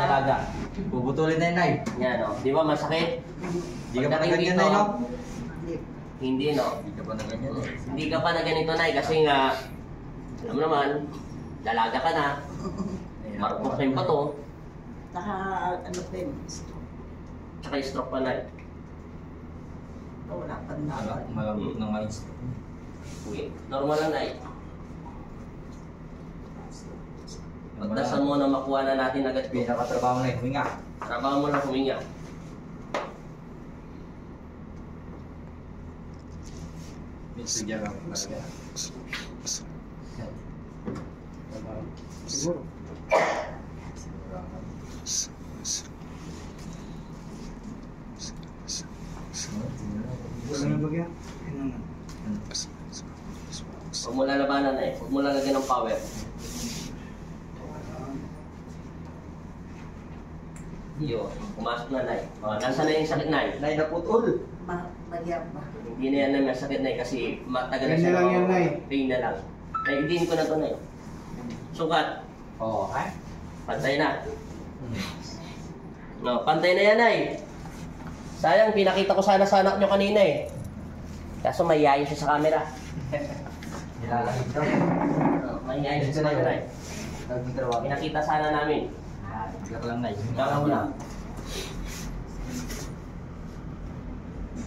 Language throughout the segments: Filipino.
dalaga. Bubutulin na yun, Nay. Yan, no? Di ba masakit? Hindi ka pa na ganyan, Nay, no? Hindi, no? Hindi ka pa na ganyan, eh. Hindi ka pa na ganito, Nay, kasi nga, alam mo naman, dalaga ka na. Marupok na yung bato. Naka, ano pa yun? Tsaka yung stroke pa, Nay. Wala pa na. Malambot na nga yung Uy, normal lang, Nay. Pagdasan mo na makuha na natin agad ko. Pinakatrabaho na yun, huminga. Trabaho mo lang huminga. Bigyan lang. Siguro. Wala na bagyan? Huwag mo lalabanan, Nay. Huwag mo lalagyan ng power. Yun, pumasok na, Nay. O, nasa na yung sakit, Nay? Nay, naputol. Bagyan ba? Hindi na yan, Nay, masakit, Nay, kasi matagal na Pain siya. na lang yan, Nay. Pain na lang. Nay, idiin ko na to, Nay. Sugat. Oo, ha? Pantay na. No, pantay na yan, Nay. Sayang, pinakita ko sana sa anak nyo kanina, eh. Kaso mahihayin siya sa camera. Nilalahit ka. Mahihayin siya sa camera, eh. Nagtrabaho. Pinakita sana namin. Bigyan lang, Nay. Kaya mo lang.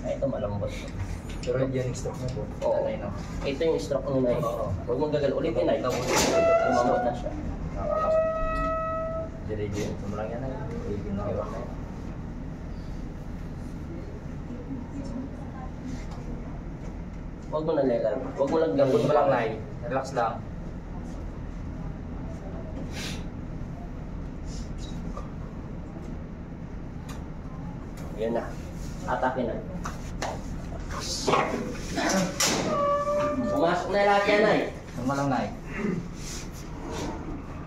Ay, ito malambot. Pero hindi yan yung stroke mo po. Oo. Nay, no? Ito yung stroke mo, Nay. Oo. Huwag mong gagal ulitin, Nay. Lumambot na siya. Diregin. Sumulang yan, Nay. Diregin na iwan, Nay. Huwag mo na legal. Huwag mo lang Gambot gambot mo lang, Nay. Relax lang. Yan na. Atake na. Pumasok na lahat yan, Nay. Suma lang, Nay.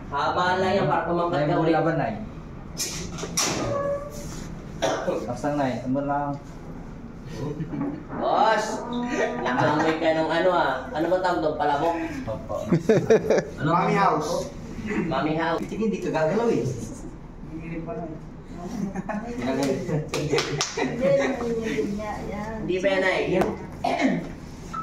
Habaan lang yan para kumangkat Nay, ka mo ulit. laban, Nay. Relax lang, Nay. Suma lang. Boss! Nakamoy ka ng ano ah. Ano ba tawag doon? Palabok? Opo. Mommy house. Mami house. Tingin, hindi ka gagalaw, eh. Hindi pa lang. Hindi, nanginginig niya. Yan. Hindi ba yan, Nay?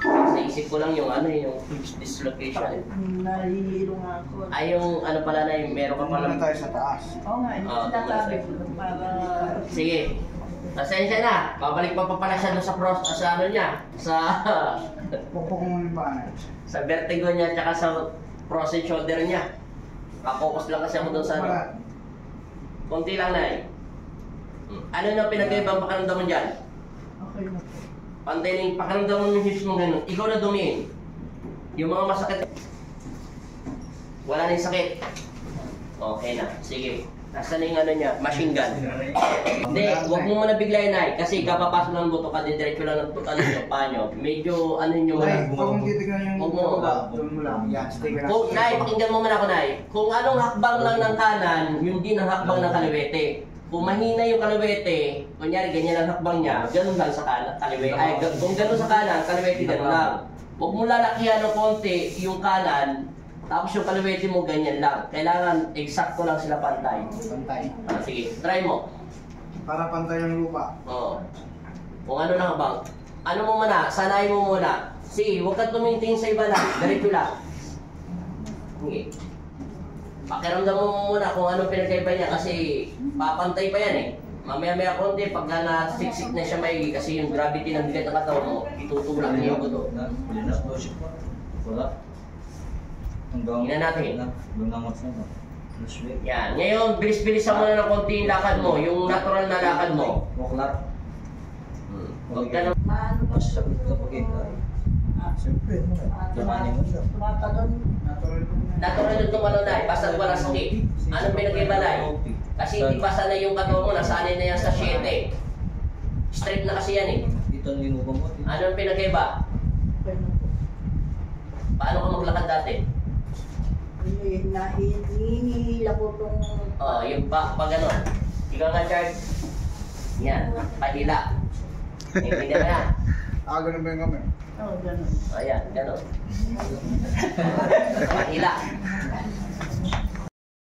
Sa isip ko lang yung ano yung hips dislocation. Nahihilo nga ako. Ay yung ano pala, Nay, meron ka Punta pala. na tayo sa taas. Oo nga, hindi sinasabi ko para... Sige. Pasensya na. Babalik pa pala siya doon sa ano niya. Pukpok mo yung paa. Sa vertigo niya tsaka sa frozen shoulder niya. Kapokus lang kasi ako doon sa ano. Kunti lang, Nay. Ano na pinag-ibang pakiramdam mo dyan? Okay na po. Pantay na yung pakiramdam mo yung hips mo ganun. Ikaw na dumiin. Yung mga masakit. Wala na yung sakit. Okay na. Sige. Nasaan na yung ano niya? Machine gun. Hindi, huwag mo muna biglayin, Nay. Kasi kapapasok ng buto ka, diretso lang ng ano yung paa nyo. Medyo ano yung Nay, huwag mong titignan yung Huwag mo doon mo lang. Yan, stay ka lang. Kung, Nay, pakinggan mo muna ako, Nay. Kung anong hakbang lang ng kanan, yun din ang hakbang ng kaliwete. Kung mahina yung kaliwete, kunyari ganyan ang hakbang niya, ganun lang sa kanan, kaliwete. Ay, kung ganun sa kanan, kaliwete ganun lang. Huwag mo lalakihan ng konti yung kanan, tapos yung kaliwete mo ganyan lang. Kailangan eksakto lang sila pantay. Pantay. Ah, sige, try mo. Para pantay yung lupa. Oo. Kung ano na bang, ano mo muna, sanay mo muna. Sige, huwag kang tumitingin sa iba lang, ganito lang. Sige. Pakiramdam mo muna kung anong pinagkaiba niya kasi papantay pa yan eh. Mamaya-maya konti, pagka nasiksik na siya maigi kasi yung gravity ng bigat ng katawan mo, itutulak niya yung buto. Wala. Tingnan natin. Lungamot na, no? Yan. Ngayon, bilis-bilisan mo na ng konti yung lakad mo, yung natural na lakad mo. Waklar. Huwag ka na. Maano ba? Mas sagot ka pag ito. Siyempre, lamanin mo siya. Tumatalon. Natural yung tumalo na eh, basta wala sakit. Anong pinag-iba na eh? Kasi hindi pa sanay yung katawan mo, nasanay na yan sa 7. Straight na kasi yan eh. Ito ang linubang mo. Anong pinag-iba? Paano ka maglakad dati? Hinihila ko itong... Oh, yung pa gano'n. Ikaw nga, Charles. Yan, pahila. Hindi na yan. Ganun ba yung kami? Oo, gano'n. O yan, gano'n. Pahila.